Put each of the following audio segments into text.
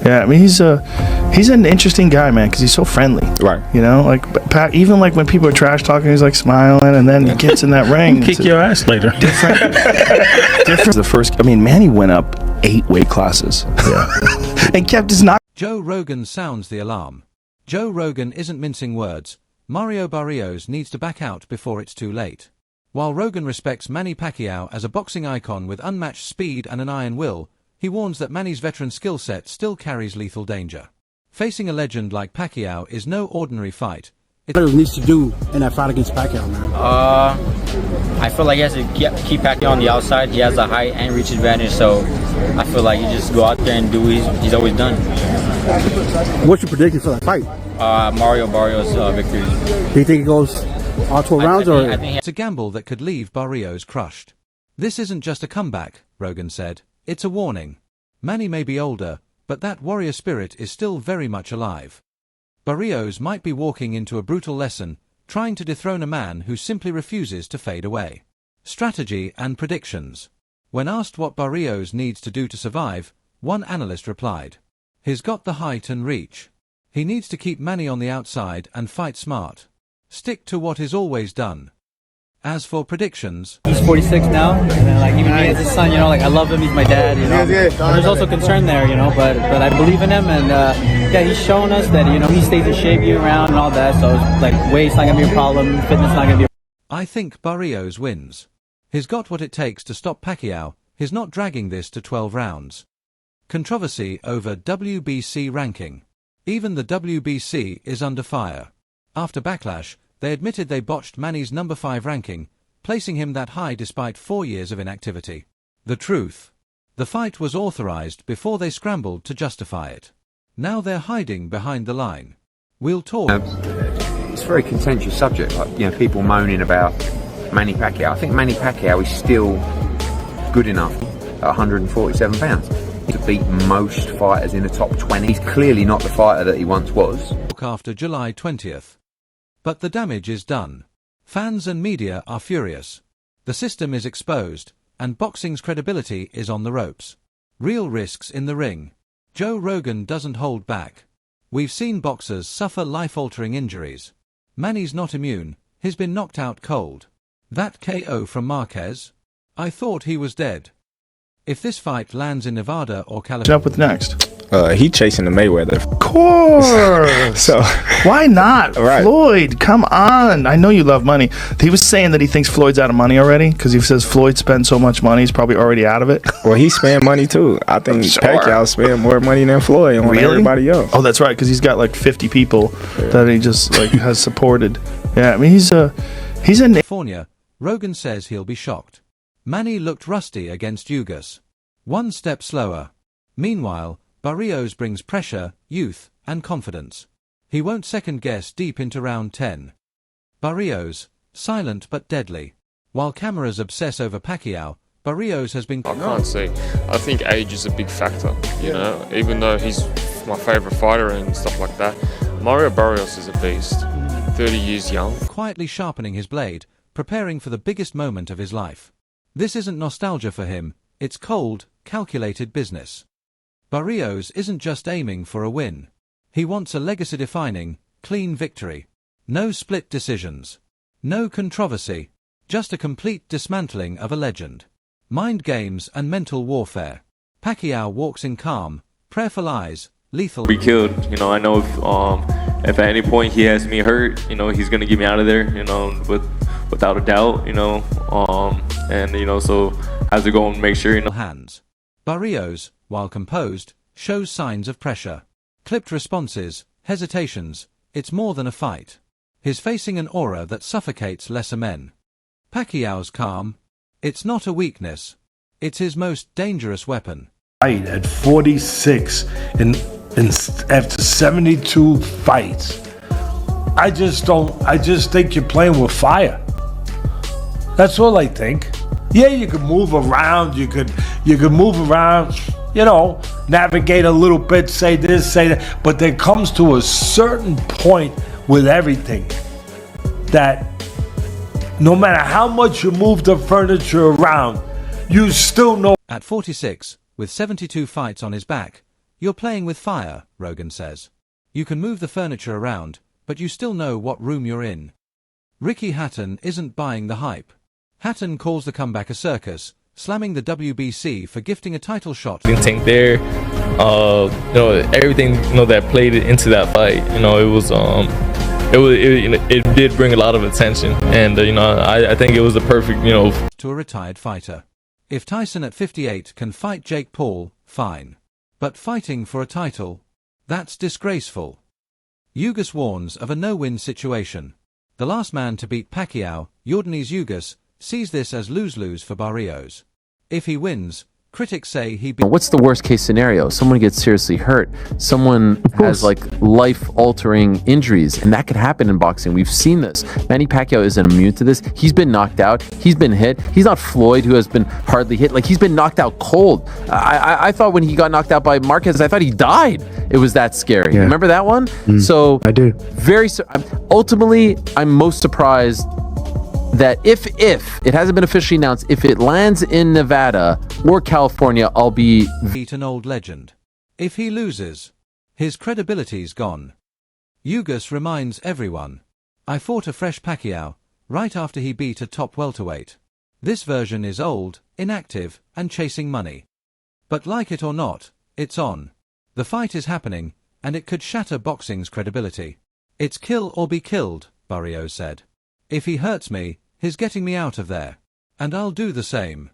Yeah, I mean he's an interesting guy, man, because he's so friendly. Right. You know, like even like when people are trash talking, he's like smiling, and then he gets in that ring. Kick your ass later. Different. The first, I mean, Manny went up 8 weight classes. Yeah. And kept his knock. Joe Rogan sounds the alarm. Joe Rogan isn't mincing words. Mario Barrios needs to back out before it's too late. While Rogan respects Manny Pacquiao as a boxing icon with unmatched speed and an iron will, he warns that Manny's veteran skill set still carries lethal danger. Facing a legend like Pacquiao is no ordinary fight. What he needs to do in that fight against Pacquiao, man? I feel like he has to keep Pacquiao on the outside. He has a height and reach advantage, so I feel like he just go out there and do what he's always done. What's your prediction for that fight? Mario Barrios victory. Do you think it goes all 12 rounds? I think it's a gamble that could leave Barrios crushed. This isn't just a comeback, Rogan said. It's a warning. Manny may be older, but that warrior spirit is still very much alive. Barrios might be walking into a brutal lesson, trying to dethrone a man who simply refuses to fade away. Strategy and predictions. When asked what Barrios needs to do to survive, one analyst replied, "He's got the height and reach. He needs to keep Manny on the outside and fight smart. Stick to what is always done." As for predictions, He's 46 now, and then, like, even me as his son, you know, like, I love him, he's my dad, you know. But there's also concern there, you know, but I believe in him, and yeah, he's shown us that, you know, he stays in shape year round and all that, so it's like weight's not gonna be a problem, fitness not gonna be I think Barrios wins. He's got what it takes to stop Pacquiao. He's not dragging this to 12 rounds. Controversy over WBC ranking. Even the WBC is under fire. After backlash, they admitted they botched Manny's number 5 ranking, placing him that high despite 4 years of inactivity. The truth. The fight was authorized before they scrambled to justify it. Now they're hiding behind the line. We'll talk. It's a very contentious subject, like, you know, people moaning about Manny Pacquiao. I think Manny Pacquiao is still good enough at 147 pounds to beat most fighters in the top 20. He's clearly not the fighter that he once was. After July 20th. But the damage is done. Fans and media are furious. The system is exposed, and boxing's credibility is on the ropes. Real risks in the ring. Joe Rogan doesn't hold back. We've seen boxers suffer life-altering injuries. Manny's not immune, he's been knocked out cold. That KO from Marquez? I thought he was dead. If this fight lands in Nevada or California... Up with next. He chasing the Mayweather. Of course. So why not? Right. Floyd, come on. I know you love money. He was saying that he thinks Floyd's out of money already because he says Floyd spends so much money, he's probably already out of it. Well, he spent money too. I think Sure. Pacquiao spent more money than Floyd on everybody else. Oh, that's right, because he's got like 50 people that he just like has supported. Yeah, I mean he's a California. Rogan says he'll be shocked. Manny looked rusty against Ugas. One step slower. Meanwhile, Barrios brings pressure, youth, and confidence. He won't second-guess deep into round 10. Barrios, silent but deadly. While cameras obsess over Pacquiao, Barrios has been... I can't see. I think age is a big factor, you know, even though he's my favourite fighter and stuff like that. Mario Barrios is a beast, 30 years young. Quietly sharpening his blade, preparing for the biggest moment of his life. This isn't nostalgia for him, it's cold, calculated business. Barrios isn't just aiming for a win. He wants a legacy-defining, clean victory. No split decisions. No controversy. Just a complete dismantling of a legend. Mind games and mental warfare. Pacquiao walks in calm, prayerful eyes, lethal... Be killed. You know, I know if at any point he has me hurt, you know, he's gonna get me out of there, you know, without a doubt, you know, and, you know, so I have to go and make sure, you know. Hands. Barrios, while composed, shows signs of pressure. Clipped responses, hesitations, it's more than a fight. He's facing an aura that suffocates lesser men. Pacquiao's calm. It's not a weakness. It's his most dangerous weapon. At 46 and after 72 fights, I just think you're playing with fire. That's all I think. Yeah, you can move around, you could move around, you know, navigate a little bit, say this, say that, but there comes to a certain point with everything that no matter how much you move the furniture around, you still know. At 46, with 72 fights on his back, You're playing with fire, Rogan says. You can move the furniture around, but you still know what room you're in. Ricky Hatton isn't buying the hype. Hatton calls the comeback a circus, slamming the WBC for gifting a title shot. Tank there, everything that played into that fight. It did bring a lot of attention, and I think it was the perfect to a retired fighter. If Tyson at 58 can fight Jake Paul, fine. But fighting for a title? That's disgraceful. Ugas warns of a no-win situation. The last man to beat Pacquiao, Yordenis Ugas, sees this as lose-lose for Barrios. If he wins, critics say he... What's the worst case scenario? Someone gets seriously hurt. Someone has life-altering injuries, and that could happen in boxing. We've seen this. Manny Pacquiao isn't immune to this. He's been knocked out. He's been hit. He's not Floyd, who has been hardly hit. He's been knocked out cold. I thought when he got knocked out by Marquez, I thought he died. It was that scary. Yeah. Remember that one? So I do. Ultimately, I'm most surprised that if it hasn't been officially announced, if it lands in Nevada or California, I'll be... beat an old legend. If he loses, his credibility's gone. Ugas reminds everyone, I fought a fresh Pacquiao, right after he beat a top welterweight. This version is old, inactive, and chasing money. But like it or not, it's on. The fight is happening, and it could shatter boxing's credibility. It's kill or be killed, Barrios said. If he hurts me, he's getting me out of there. And I'll do the same.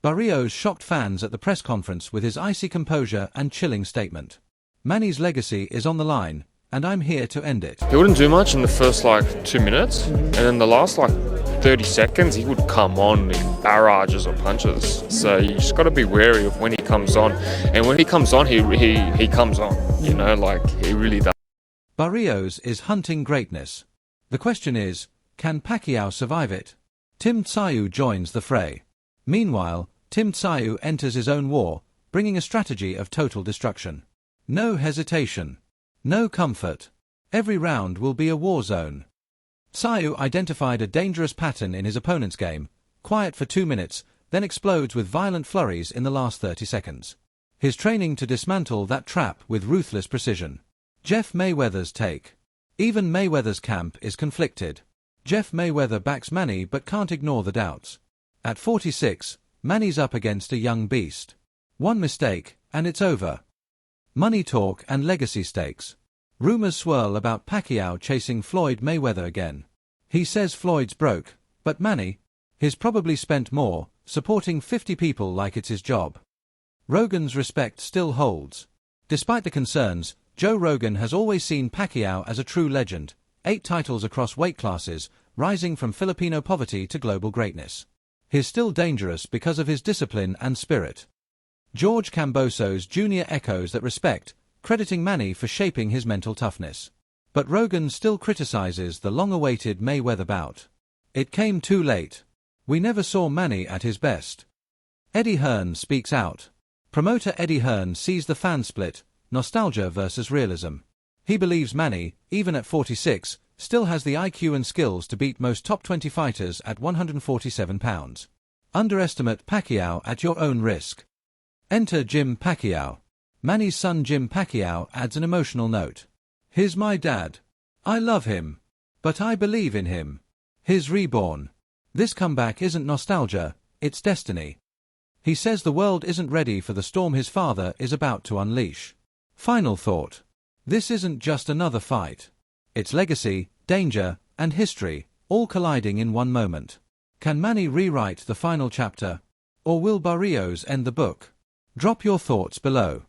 Barrios shocked fans at the press conference with his icy composure and chilling statement. Manny's legacy is on the line, and I'm here to end it. He wouldn't do much in the first 2 minutes, and then the last 30 seconds he would come on in barrages of punches. So you just got to be wary of when he comes on. And when he comes on, he comes on, he really does. Barrios is hunting greatness. The question is, can Pacquiao survive it? Tim Tszyu joins the fray. Meanwhile, Tim Tszyu enters his own war, bringing a strategy of total destruction. No hesitation. No comfort. Every round will be a war zone. Tszyu identified a dangerous pattern in his opponent's game, quiet for 2 minutes, then explodes with violent flurries in the last 30 seconds. His training to dismantle that trap with ruthless precision. Jeff Mayweather's take. Even Mayweather's camp is conflicted. Jeff Mayweather backs Manny but can't ignore the doubts. At 46, Manny's up against a young beast. One mistake, and it's over. Money talk and legacy stakes. Rumors swirl about Pacquiao chasing Floyd Mayweather again. He says Floyd's broke, but Manny, he's probably spent more, supporting 50 people like it's his job. Rogan's respect still holds. Despite the concerns, Joe Rogan has always seen Pacquiao as a true legend. 8 titles across weight classes, rising from Filipino poverty to global greatness. He's still dangerous because of his discipline and spirit. George Camboso's Jr. echoes that respect, crediting Manny for shaping his mental toughness. But Rogan still criticizes the long-awaited Mayweather bout. It came too late. We never saw Manny at his best. Eddie Hearn speaks out. Promoter Eddie Hearn sees the fan split, nostalgia versus realism. He believes Manny, even at 46, still has the IQ and skills to beat most top 20 fighters at 147 pounds. Underestimate Pacquiao at your own risk. Enter Jim Pacquiao. Manny's son Jim Pacquiao adds an emotional note. He's my dad. I love him. But I believe in him. He's reborn. This comeback isn't nostalgia, it's destiny. He says the world isn't ready for the storm his father is about to unleash. Final thought. This isn't just another fight. It's legacy, danger, and history, all colliding in one moment. Can Manny rewrite the final chapter? Or will Barrios end the book? Drop your thoughts below.